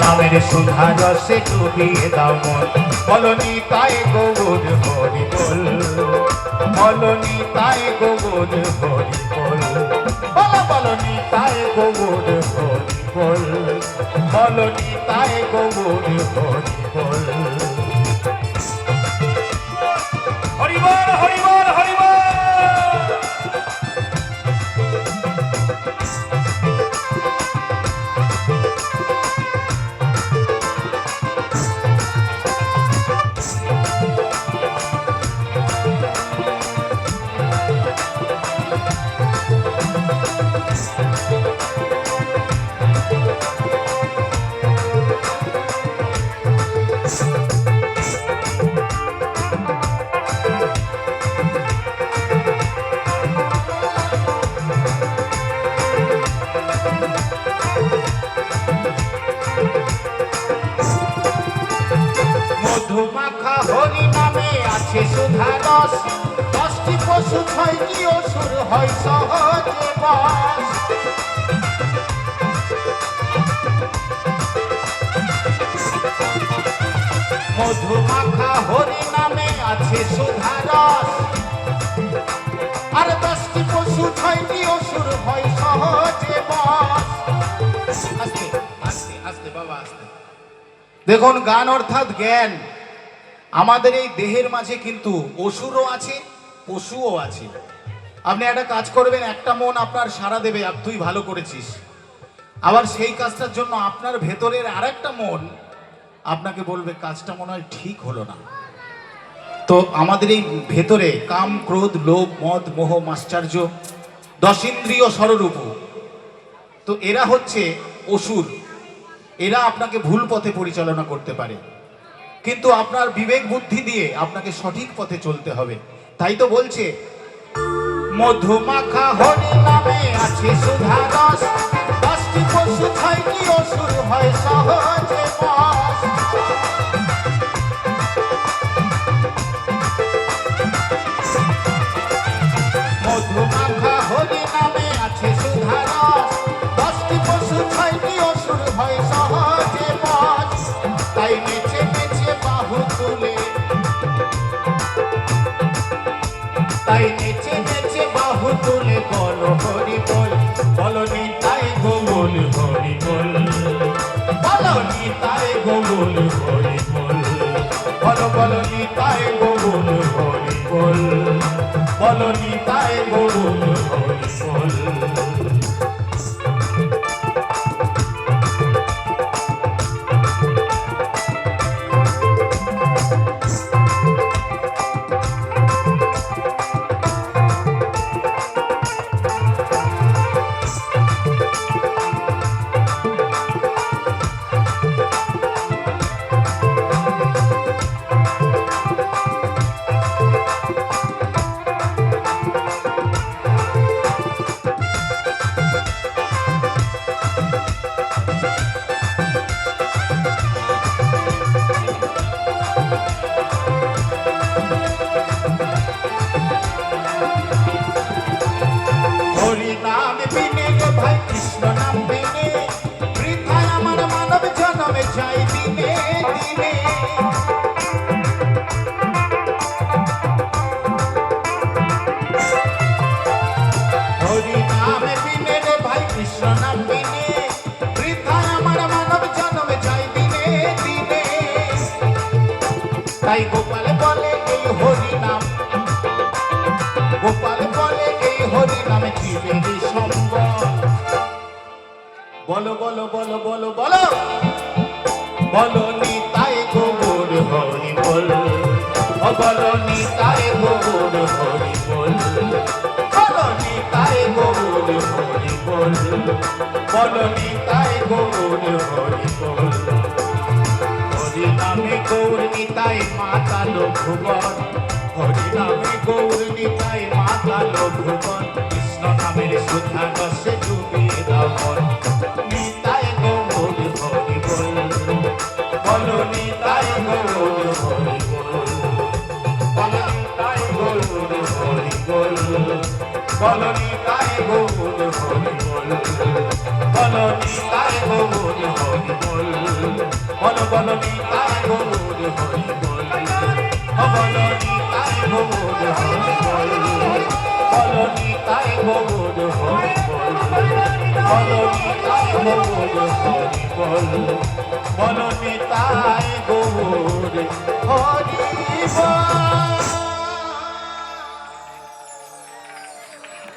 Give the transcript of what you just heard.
নামের সুধা রসে ডুবিয়ে দাও মন বলো নিতাই গৌর হরি বল বলো নিতাই গৌর হরি বল বলো বলো নিতাই গৌর হরি বল বলো নিতাই গৌর হরি বল হরি বল হরি বল হরি বল মধুমাখা হরি নামে আছে সুধা রস 10টি পশু 6টি অসুর হয় সহজে বশ মধুমাখা হরি নামে আছে সুধা রস আর 10টি পশু 6টি অসুর হয় সহজে বশ আস্তে আস্তে আস্তে বাবা আস্তে দেখুন গান অর্থাৎ জ্ঞান আমাদের এই দেহের মাঝে কিন্তু অসুরও আছে পশুও আছে আপনি একটা কাজ করবেন একটা মন আপনার সাড়া দেবে আর তুই ভালো করেছিস আবার সেই কাজটার জন্য আপনার ভেতরের আরেকটা মন আপনাকে বলবে কাজটা মনে হয় ঠিক হলো না তো আমাদের এই ভেতরে কাম ক্রোধ লোভ মদ মোহ মাশ্চর্য 10 ইন্দ্রিয় ষড়রূপ তো এরা হচ্ছে অসুর এরা আপনাকে ভুল পথে পরিচালনা করতে পারে কিন্তু আপনার বিবেক বুদ্ধি দিয়ে আপনাকে সঠিক পথে চলতে হবে তাই তো বলছে মধুমাখা হরি নামে আছে সুধা রস 10টি পশু 6টি অসুর হয় সহজে বশ মধুমাখা হরি নামে আছে সুধা রস 10টি পশু 6টি অসুর হয় সহজে বশ তাই নেচে নেচে বাহু তুলে তাই নেচে নেচে বাহু তুলে বলো হরি বল বলো নিতাই গৌর হরি বল বলো নিতাই গৌর হরি বল বলো বলো নিতাই গৌর হরি বল বলো নিতাই গৌর হরি বল তাই গোপাল বলে এই হরি নাম গোপাল বলে এই হরি নামে ত্রিবেদী সম্বল বলো বলো বলো বলো বলো বলো নিতাই গৌর হরি বল বলো নিতাই গৌর হরি বল বলো নিতাই গৌর হরি বল বলো নিতাই গৌর হরি বল হরি নামে গৌর নিতাই মাতালো ভুবন হরি নামে গৌর নিতাই মাতালো ভুবন কৃষ্ণ নামের সুধা রসে ডুবিয়ে দাও মন নিতাই গৌর হরি বল বলো নিতাই গৌর হরি বল বলো নিতাই গৌর হরি বল বলো নিতাই গৌর হরি বল বলো নিতাই গৌর হরি বল বল বল নিতাই গৌর হরি বল বল নিতাই গৌর হরি বল বল নিতাই গৌর হরি বল বল নিতাই গৌর হরি বল বল নিতাই গৌর